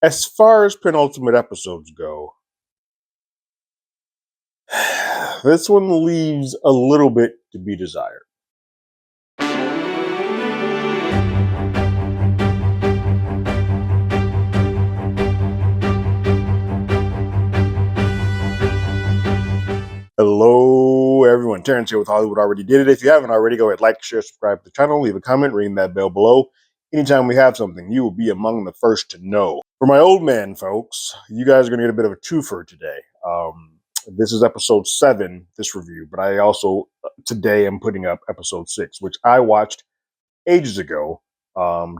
As far as penultimate episodes go, this one leaves a little bit to be desired. Hello, everyone. Terrence here with Hollywood Already Did It. If you haven't already, go ahead, like, share, subscribe to the channel, leave a comment, ring that bell below. Anytime we have something, you will be among the first to know. For my old man, folks, you guys are going to get a bit of a twofer today. This is episode 7, this review, but I also, today, am putting up episode 6, which I watched ages ago,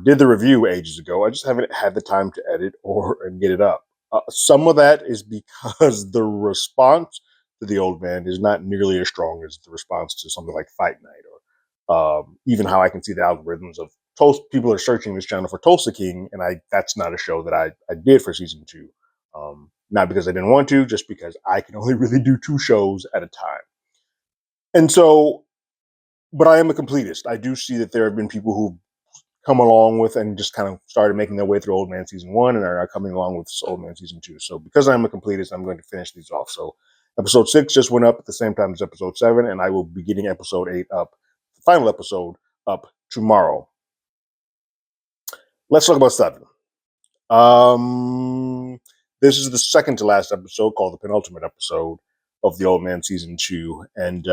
did the review ages ago. I just haven't had the time to edit or get it up. Some of that is because the response to the old man is not nearly as strong as the response to something like Fight Night, or even how I can see the algorithms of people are searching this channel for Tulsa King, and that's not a show that I did for season 2. Not because I didn't want to, just because I can only really do 2 shows at a time. And so, but I am a completist. I do see that there have been people who come along with and just kind of started making their way through Old Man season 1 and are coming along with Old Man season 2. So because I'm a completist, I'm going to finish these off. So episode 6 just went up at the same time as episode 7, and I will be getting episode 8 up, the final episode, up tomorrow. Let's talk about 7. This is the second to last episode, called the penultimate episode of the Old Man season 2, and bit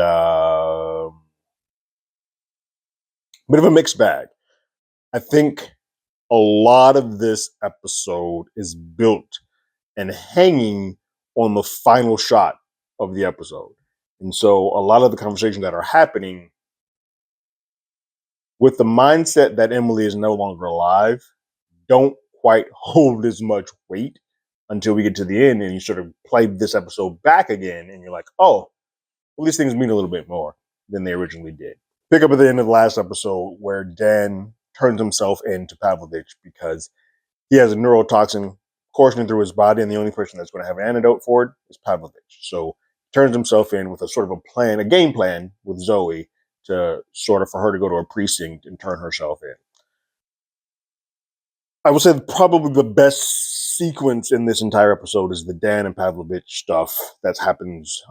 of a mixed bag. I think a lot of this episode is built and hanging on the final shot of the episode. And so a lot of the conversations that are happening with the mindset that Emily is no longer alive don't quite hold as much weight until we get to the end and you sort of play this episode back again and you're like, oh, well, these things mean a little bit more than they originally did. Pick up at the end of the last episode where Dan turns himself into Pavlovich because he has a neurotoxin coursing through his body, and the only person that's going to have an antidote for it is Pavlovich. So he turns himself in with a sort of a plan, a game plan with Zoe to sort of for her to go to a precinct and turn herself in. I would say probably the best sequence in this entire episode is the Dan and Pavlovich stuff that happens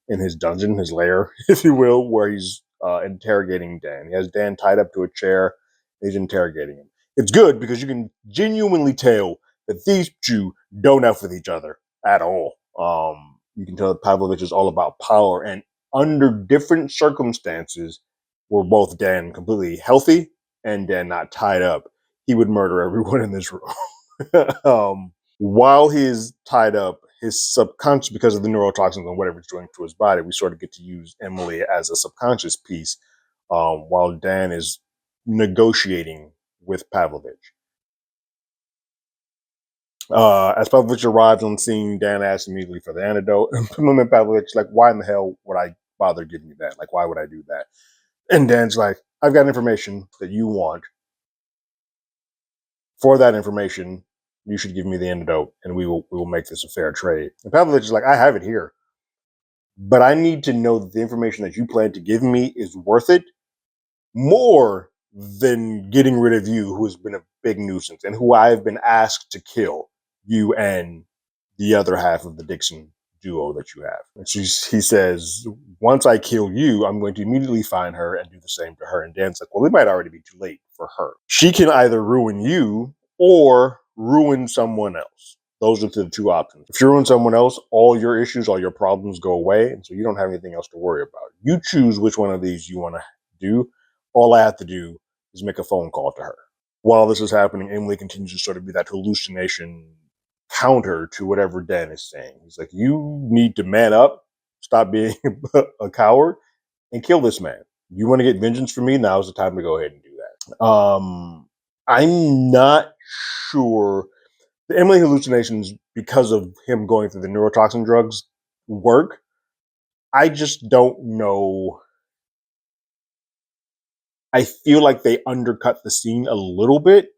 in his dungeon, his lair, if you will, where he's interrogating Dan. He has Dan tied up to a chair. He's interrogating him. It's good because you can genuinely tell that these two don't F with each other at all. You can tell that Pavlovich is all about power, and under different circumstances, were both Dan completely healthy and Dan not tied up, he would murder everyone in this room. While he's tied up, his subconscious, because of the neurotoxins and whatever it's doing to his body, we sort of get to use Emily as a subconscious piece while Dan is negotiating with Pavlovich. As Pavlovich arrives on scene, Dan asks immediately for the antidote. And Pavlovich like, why in the hell would I bother giving you that? Like, why would I do that? And Dan's like, I've got information that you want. For that information, you should give me the antidote, and we will make this a fair trade. And Pavlovich is like, I have it here, but I need to know that the information that you plan to give me is worth it more than getting rid of you, who has been a big nuisance and who I have been asked to kill, you and the other half of the Dixon duo that you have. And he says, once I kill you, I'm going to immediately find her and do the same to her. And Dan's like, well, it might already be too late for her. She can either ruin you or ruin someone else. Those are the 2 options. If you ruin someone else, all your issues, all your problems go away, and so you don't have anything else to worry about. You choose which one of these you want to do. All I have to do is make a phone call to her. While this is happening, Emily continues to sort of be that hallucination counter to whatever Dan is saying. He's like, you need to man up, stop being a coward, and kill this man. You want to get vengeance from me? Now's the time to go ahead and do that. I'm not sure the Emily hallucinations, because of him going through the neurotoxin drugs, work. I just don't know. I feel like they undercut the scene a little bit.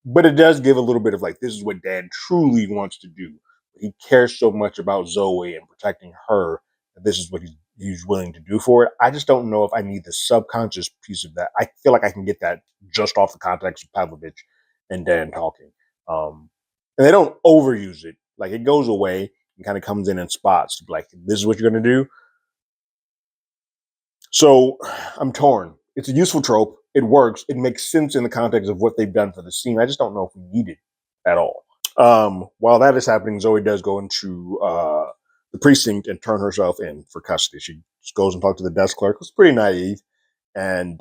But it does give a little bit of like, this is what Dan truly wants to do. He cares so much about Zoe and protecting her that this is what he's willing to do for it. I just don't know if I need the subconscious piece of that. I feel like I can get that just off the context of Pavlovich and Dan talking. And they don't overuse it. Like it goes away and kind of comes in spots. Like this is what you're going to do. So I'm torn. It's a useful trope. It works. It makes sense in the context of what they've done for the scene. I just don't know if we need it at all. While that is happening, Zoe does go into the precinct and turn herself in for custody. She just goes and talks to the desk clerk, who's pretty naive, and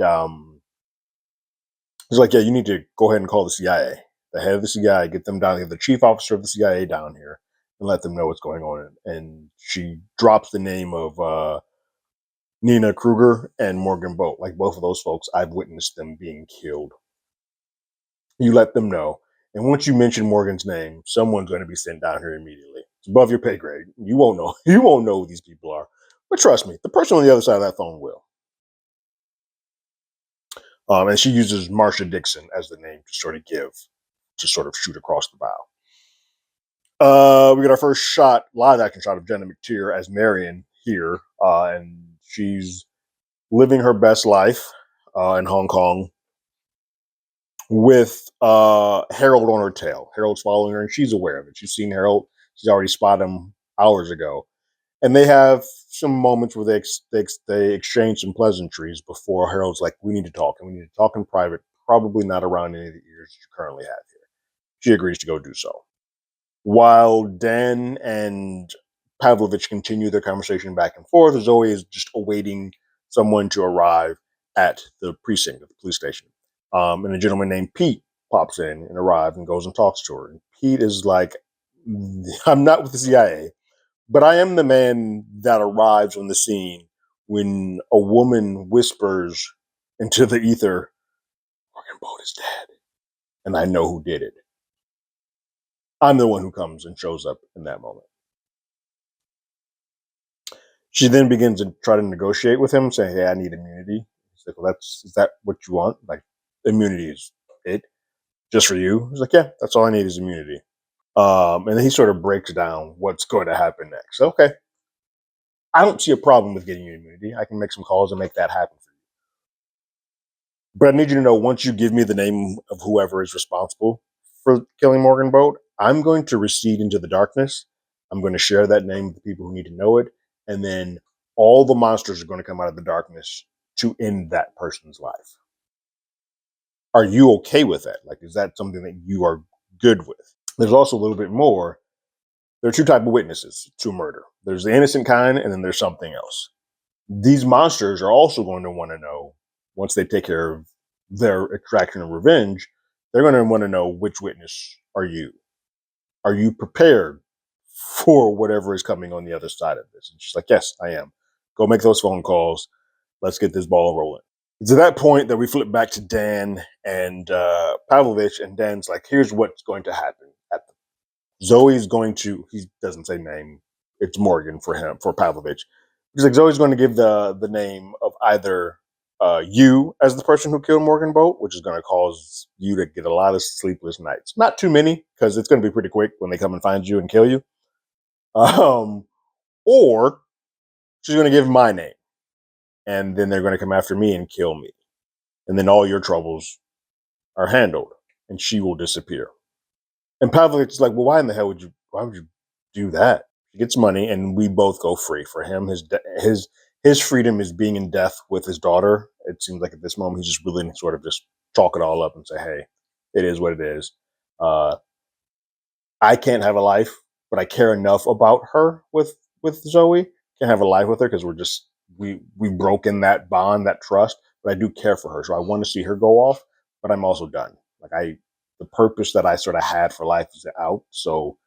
he's like, "Yeah, you need to go ahead and call the CIA, the head of the CIA, get them down here, the chief officer of the CIA down here, and let them know what's going on." And she drops the name of Nina Kruger and Morgan Boat. Like both of those folks, I've witnessed them being killed. You let them know. And once you mention Morgan's name, someone's going to be sent down here immediately. It's above your pay grade. You won't know. You won't know who these people are. But trust me, the person on the other side of that phone will. And she uses Marsha Dixon as the name to sort of to sort of shoot across the bow. We get our first shot, live action shot of Jenna McTeer as Marion here. And she's living her best life in Hong Kong with Harold on her tail. Harold's following her, and she's aware of it. She's seen Harold. She's already spotted him hours ago, and they have some moments where they exchange some pleasantries before Harold's like, "We need to talk, and we need to talk in private. Probably not around any of the ears you currently have here." She agrees to go do so. While Dan and Pavlovich continue their conversation back and forth, Zoe is just awaiting someone to arrive at the precinct, at the police station. And a gentleman named Pete pops in and arrives and goes and talks to her. And Pete is like, I'm not with the CIA, but I am the man that arrives on the scene when a woman whispers into the ether, Morgan Boat is dead. And I know who did it. I'm the one who comes and shows up in that moment. She then begins to try to negotiate with him, saying, "Hey, I need immunity." He's like, "Well, is that what you want? Like, immunity is it just for you?" He's like, "Yeah, that's all I need is immunity." And then he sort of breaks down what's going to happen next. Okay, I don't see a problem with getting you immunity. I can make some calls and make that happen for you. But I need you to know, once you give me the name of whoever is responsible for killing Morgan Boat, I'm going to recede into the darkness. I'm going to share that name with the people who need to know it. And then all the monsters are going to come out of the darkness to end that person's life. Are you okay with that? Like, is that something that you are good with? There's also a little bit more. There are two types of witnesses to murder. There's the innocent kind, and then there's something else. These monsters are also going to want to know, once they take care of their extraction of revenge, they're going to want to know, which witness are you? Are you prepared for whatever is coming on the other side of this? And she's like, yes, I am. Go make those phone calls. Let's get this ball rolling. It's at that point that we flip back to Dan and Pavlovich, and Dan's like, here's what's going to happen. Zoe's going to, he doesn't say name, it's Morgan for him, for Pavlovich. He's like, Zoe's going to give the name of either you as the person who killed Morgan Boat, which is going to cause you to get a lot of sleepless nights. Not too many, because it's going to be pretty quick when they come and find you and kill you. Or she's going to give my name, and then they're going to come after me and kill me. And then all your troubles are handled, and she will disappear. And Pavlovich is like, well, why would you do that? He gets money, and we both go free. For him, his freedom is being in death with his daughter. It seems like at this moment he's just willing to sort of just chalk it all up and say, "Hey, it is what it is. Uh, I can't have a life, but I care enough about her with Zoe. Can't have a life with her because we've broken that bond, that trust. But I do care for her, so I want to see her go off. But I'm also done. The purpose that I sort of had for life is out. So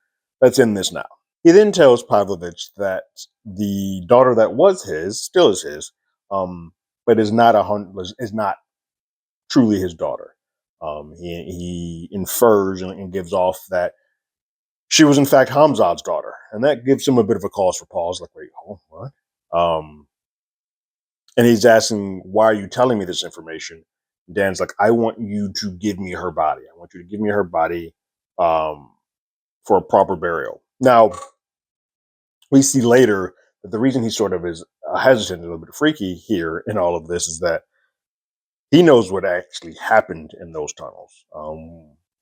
let's end this now." He then tells Pavlovich that the daughter that was his still is his, but is not truly his daughter. He infers and gives off that she was in fact Hamzad's daughter, and that gives him a bit of a cause for pause. Like, wait, oh, what? And he's asking, "Why are you telling me this information?" Dan's like, "I want you to give me her body. I want you to give me her body for a proper burial." Now, we see later that the reason he sort of is hesitant, a little bit freaky here in all of this, is that he knows what actually happened in those tunnels.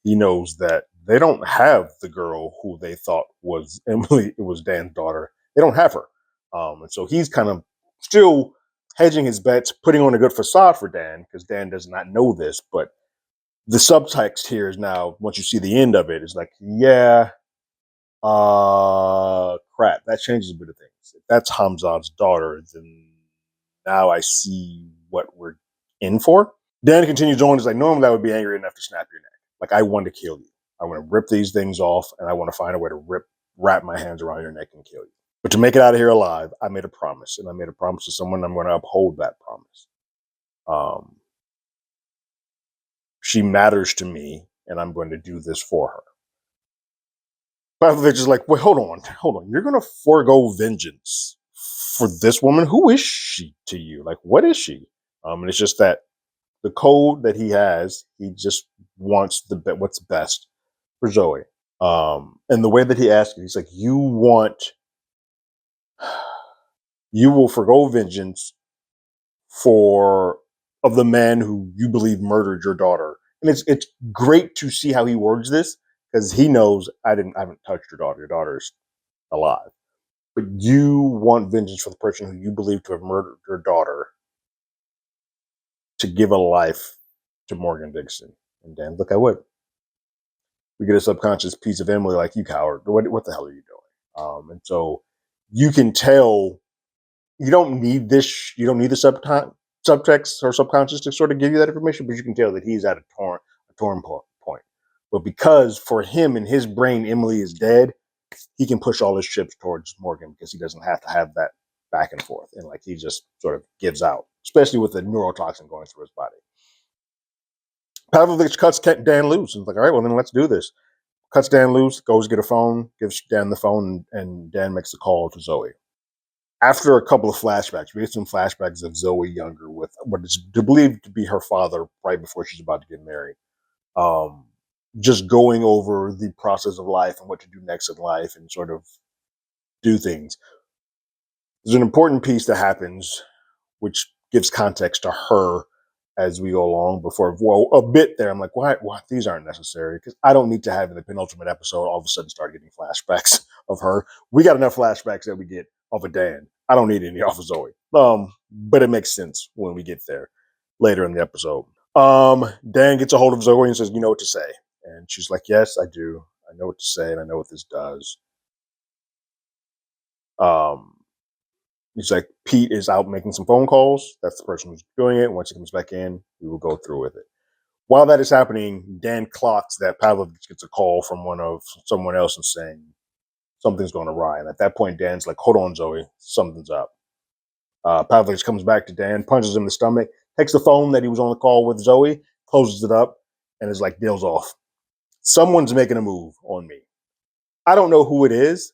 He knows that they don't have the girl who they thought was Emily. It was Dan's daughter. They don't have her, and so he's kind of still hedging his bets, putting on a good facade for Dan because Dan does not know this. But the subtext here is now, once you see the end of it, is like, yeah, crap. That changes a bit of things. If that's Hamzad's daughter, then now I see what we're in for. Dan continues on. He's like, normally I would be angry enough to snap your neck. Like, I want to kill you. I want to rip these things off, and I want to find a way to wrap my hands around your neck and kill you. But to make it out of here alive, I made a promise, and I made a promise to someone. I'm going to uphold that promise. She matters to me, and I'm going to do this for her. Pavlovich is like, wait, hold on. You're going to forego vengeance for this woman? Who is she to you? Like, what is she? And it's just that the code that he has, he just wants what's best for Zoe. And the way that he asks it, he's like, you will forgo vengeance of the man who you believe murdered your daughter. And it's great to see how he words this, because he knows I haven't touched your daughter. Your daughter's alive. But you want vengeance for the person who you believe to have murdered your daughter to give a life to Morgan Dixon. And Dan, look, I would. We get a subconscious piece of Emily like, you coward. What the hell are you doing? And so you can tell you don't need this. You don't need the subtext or subconscious to sort of give you that information, but you can tell that he's at a torn point. But because for him in his brain, Emily is dead, he can push all his chips towards Morgan because he doesn't have to have that back and forth. And like he just sort of gives out, especially with the neurotoxin going through his body. Pavlovich cuts Dan loose and is like, all right, well, then let's do this. Cuts Dan loose, goes get a phone, gives Dan the phone, and Dan makes a call to Zoe. After a couple of flashbacks, we get some flashbacks of Zoe younger with what is believed to be her father right before she's about to get married. Just going over the process of life and what to do next in life and sort of do things. There's an important piece that happens, which gives context to her as we go along. Before, well, a bit there, I'm like, why? These aren't necessary because I don't need to have in the penultimate episode all of a sudden start getting flashbacks of her. We got enough flashbacks that we get off of Dan. I don't need any off of Zoe. But it makes sense when we get there later in the episode. Dan gets a hold of Zoe and says, "You know what to say?" And she's like, "Yes, I do. I know what to say, and I know what this does." He's like, Pete is out making some phone calls. That's the person who's doing it. Once he comes back in, we will go through with it. While that is happening, Dan clocks that Pavlovich gets a call from someone else and saying something's going awry. And at that point, Dan's like, hold on, Zoe, something's up. Pavlovich comes back to Dan, punches him in the stomach, takes the phone that he was on the call with Zoe, closes it up, and is like, deal's off. Someone's making a move on me. I don't know who it is.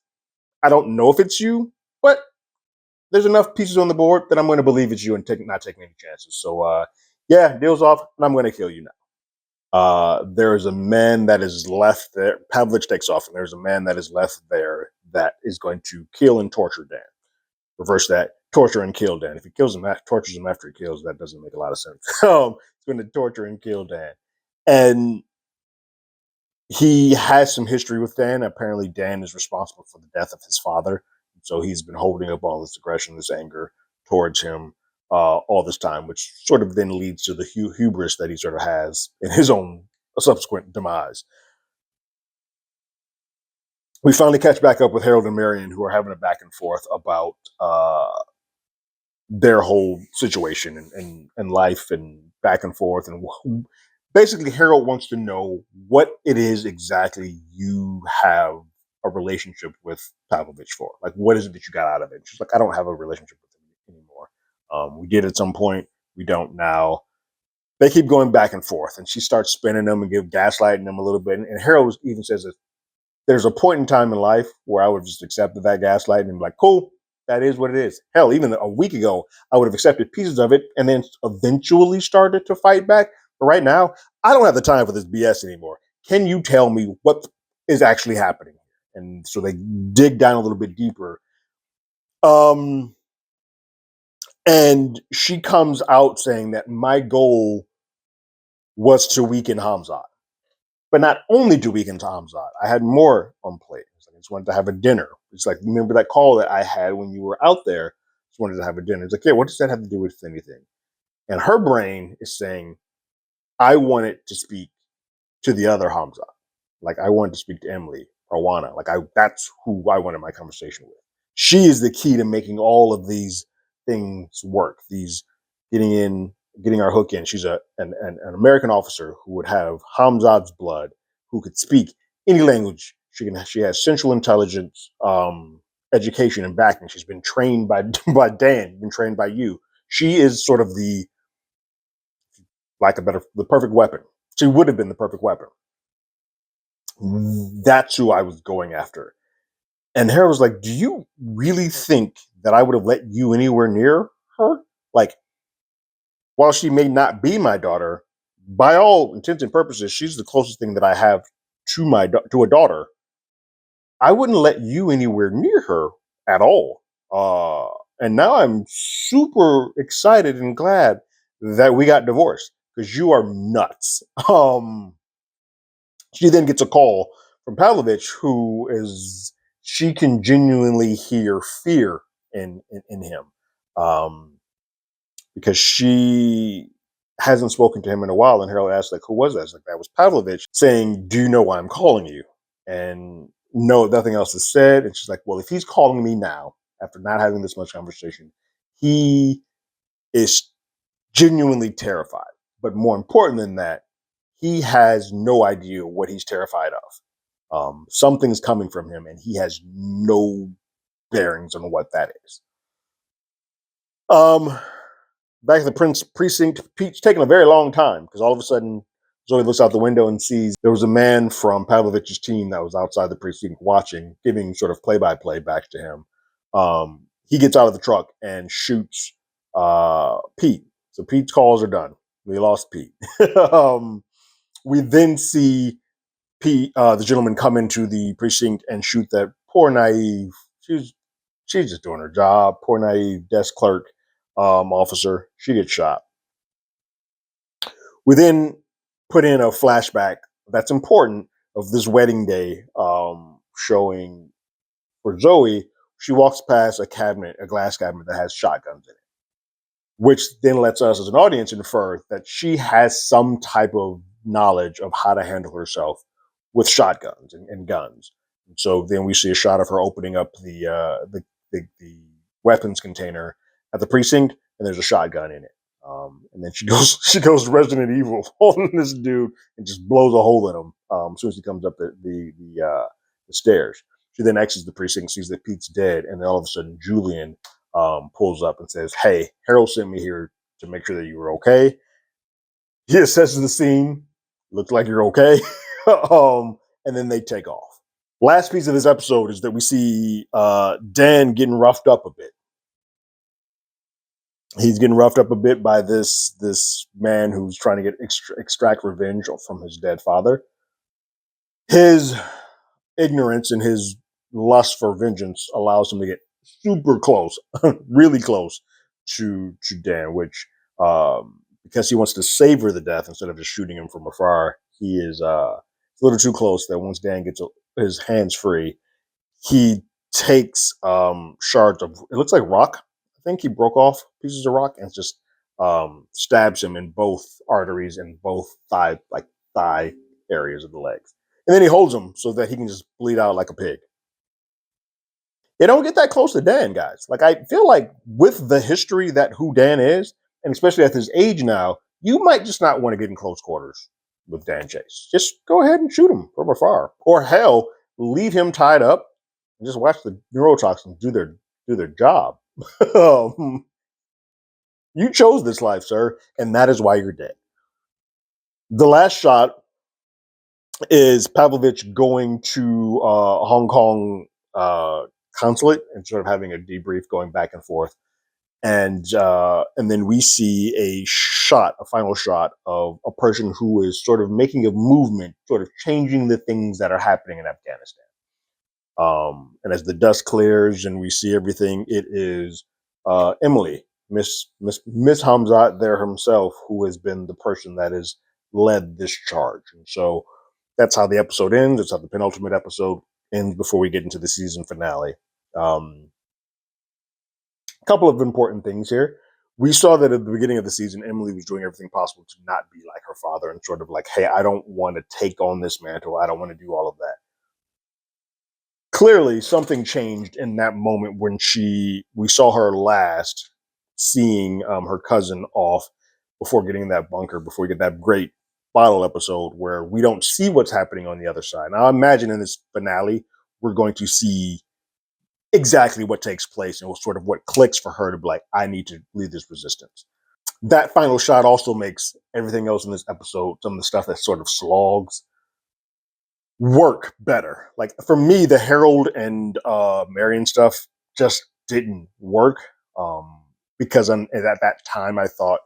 I don't know if it's you, but there's enough pieces on the board that I'm going to believe it's you and not taking any chances. So, yeah, deal's off, and I'm going to kill you now. There's a man that is left there. Pavlovich takes off, and there's a man that is left there that is going to kill and torture Dan. Reverse that, torture and kill Dan. If he kills him, tortures him after he kills, that doesn't make a lot of sense. He's going to torture and kill Dan. And he has some history with Dan. Apparently, Dan is responsible for the death of his father. So he's been holding up all this aggression, this anger towards him all this time, which sort of then leads to the hubris that he sort of has in his own subsequent demise. We finally catch back up with Harold and Marion, who are having a back and forth about their whole situation and life and back and forth. And basically, Harold wants to know what it is exactly you have a relationship with Pavlovich for. Like, what is it that you got out of it? She's like, I don't have a relationship with him anymore. We did at some point. We don't now. They keep going back and forth, and she starts spinning them and gaslighting them a little bit. And Harold even says that there's a point in time in life where I would have just accepted that gaslighting and be like, cool, that is what it is. Hell, even a week ago, I would have accepted pieces of it and then eventually started to fight back. But right now, I don't have the time for this BS anymore. Can you tell me what is actually happening? And so they dig down a little bit deeper. And she comes out saying that my goal was to weaken Hamzat. But not only to weaken Hamzat, I had more on plate. I just wanted to have a dinner. It's like, remember that call that I had when you were out there? Just wanted to have a dinner. It's like, yeah, what does that have to do with anything? And her brain is saying, I wanted to speak to the other Hamza. Like I wanted to speak to Emily or Juana. That's who I wanted my conversation with. She is the key to making all of these things work. These getting our hook in. She's an American officer who would have Hamzad's blood, who could speak any language. She has central intelligence, education, and backing. She's been trained by by Dan, been trained by you. She is sort of the perfect weapon. She would have been the perfect weapon. That's who I was going after. And Harold was like, do you really think that I would have let you anywhere near her? Like, while she may not be my daughter, by all intents and purposes, she's the closest thing that I have to a daughter. I wouldn't let you anywhere near her at all. And now I'm super excited and glad that we got divorced because you are nuts. She then gets a call from Pavlovich, who is she can genuinely hear fear in him, um, because she hasn't spoken to him in a while. And Harold asks, like, who was that? It's like, that was Pavlovich saying, do you know why I'm calling you? And no, nothing else is said. And she's like, well, if he's calling me now, after not having this much conversation, he is genuinely terrified. But more important than that, he has no idea what he's terrified of. Something's coming from him, and he has no bearings on what that is. Um, Back at the Prince precinct, Pete's taking a very long time because all of a sudden Zoe looks out the window and sees there was a man from Pavlovich's team that was outside the precinct watching, giving sort of play-by-play back to him. He gets out of the truck and shoots Pete. So Pete's calls are done. We lost Pete. We then see Pete, the gentleman, come into the precinct and shoot that poor naive. She's just doing her job. Poor naive desk clerk officer. She gets shot. We then put in a flashback that's important of this wedding day, showing for Zoe. She walks past a glass cabinet that has shotguns in it, which then lets us as an audience infer that she has some type of knowledge of how to handle herself with shotguns and guns. And so then we see a shot of her opening up the weapons container at the precinct, and there's a shotgun in it. And then she goes Resident Evil on this dude and just blows a hole in him as soon as he comes up the stairs. She then exits the precinct, sees that Pete's dead, and then all of a sudden Julian pulls up and says, "Hey, Harold sent me here to make sure that you were okay." He assesses the scene. Looks like you're okay. And then they take off. Last piece of this episode is that we see Dan getting roughed up a bit. He's getting roughed up a bit by this man who's trying to get extract revenge from his dead father. His ignorance and his lust for vengeance allows him to get super close, really close to Dan, which because he wants to savor the death instead of just shooting him from afar, he is a little too close that once Dan gets his hands free, he takes shards of, it looks like rock. I think he broke off pieces of rock and just stabs him in both arteries and both thigh areas of the legs. And then he holds him so that he can just bleed out like a pig. They don't get that close to Dan, guys. Like, I feel like with the history that who Dan is, and especially at his age now, you might just not want to get in close quarters with Dan Chase. Just go ahead and shoot him from afar. Or hell, leave him tied up and just watch the neurotoxins do their job. You chose this life, sir, and that is why you're dead. The last shot is Pavlovich going to Hong Kong consulate and sort of having a debrief, going back and forth, and then we see a final shot of a person who is sort of making a movement, sort of changing the things that are happening in Afghanistan. And as the dust clears and we see everything, it is Emily, Miss Hamzat there himself, who has been the person that has led this charge. And so That's how the episode ends. That's how the penultimate episode ends before we get into the season finale. A couple of important things here. We saw that at the beginning of the season, Emily was doing everything possible to not be like her father and sort of like, hey, I don't want to take on this mantle. I don't want to do all of that. Clearly, something changed in that moment when we saw her last seeing her cousin off before getting in that bunker, before we get that great bottle episode where we don't see what's happening on the other side. Now, I imagine in this finale, we're going to see exactly what takes place and sort of what clicks for her to be like, I need to lead this resistance. That final shot also makes everything else in this episode, some of the stuff that sort of slogs, work better. Like for me, the Harold and Marion stuff just didn't work because at that time I thought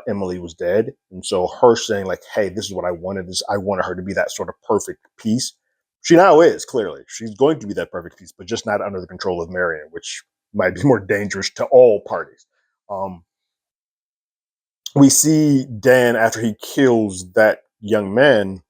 Emily was dead, and so her saying like, "Hey, this is what I wanted. This I wanted her to be that sort of perfect piece." She now is clearly. She's going to be that perfect piece, but just not under the control of Marion, which might be more dangerous to all parties. Um, we see Dan after he kills that young man.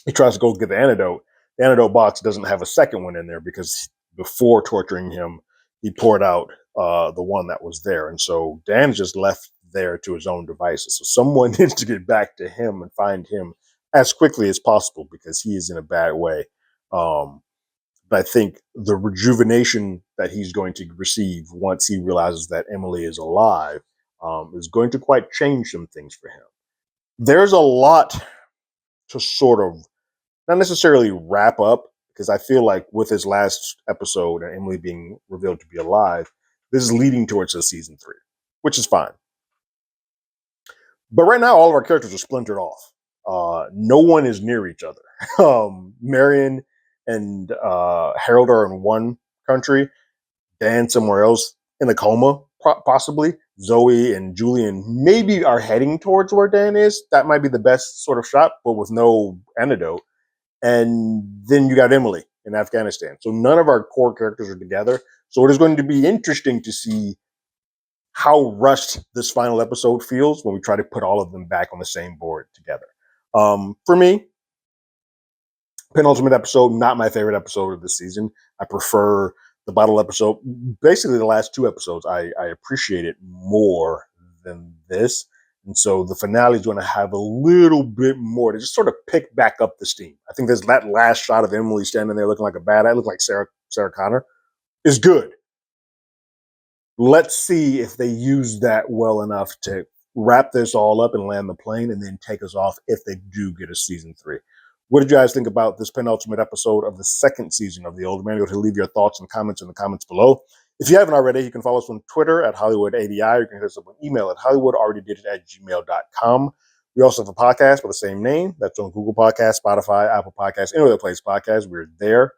He tries to go get the antidote. The antidote box doesn't have a second one in there because before torturing him, he poured out the one that was there. And so Dan's just left there to his own devices. So someone needs to get back to him and find him as quickly as possible because he is in a bad way. But I think the rejuvenation that he's going to receive once he realizes that Emily is alive is going to quite change some things for him. There's a lot to sort of not necessarily wrap up because I feel like with his last episode and Emily being revealed to be alive, this is leading towards a season 3, which is fine. But right now, all of our characters are splintered off. No one is near each other. Marion and Harold are in one country, Dan somewhere else in a coma, possibly. Zoe and Julian maybe are heading towards where Dan is. That might be the best sort of shot, but with no antidote. And then you got Emily in Afghanistan. So none of our core characters are together. So it is going to be interesting to see how rushed this final episode feels when we try to put all of them back on the same board together. For me, penultimate episode, not my favorite episode of the season. I prefer the bottle episode. Basically, the last 2 episodes, I appreciate it more than this. And so the finale is going to have a little bit more to just sort of pick back up the steam. I think there's that last shot of Emily standing there looking like a badass, look like Sarah Connor, is good. Let's see if they use that well enough to wrap this all up and land the plane and then take us off if they do get a season 3. What did you guys think about this penultimate episode of the 2nd season of The Old Man? Go to leave your thoughts and comments in the comments below. If you haven't already, you can follow us on Twitter at HollywoodADI. You can hit us up on email at HollywoodAlreadyDidIt@gmail.com. We also have a podcast with the same name. That's on Google Podcasts, Spotify, Apple Podcasts, any other place podcasts. We're there.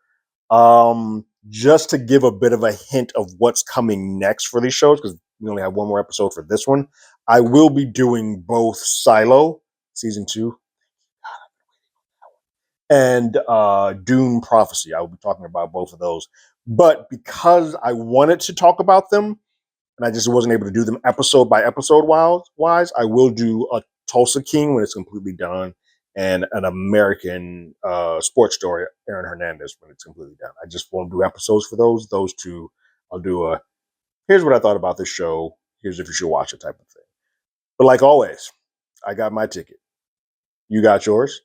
Just to give a bit of a hint of what's coming next for these shows, because we only have one more episode for this one. I will be doing both Silo, season 2, and Dune Prophecy. I will be talking about both of those. But because I wanted to talk about them, and I just wasn't able to do them episode by episode wise, I will do a Tulsa King when it's completely done, and an American sports story, Aaron Hernandez, when it's completely done. I just won't do episodes for those. Those 2, I'll do a here's what I thought about this show. Here's if you should watch it type of thing. But like always, I got my ticket. You got yours.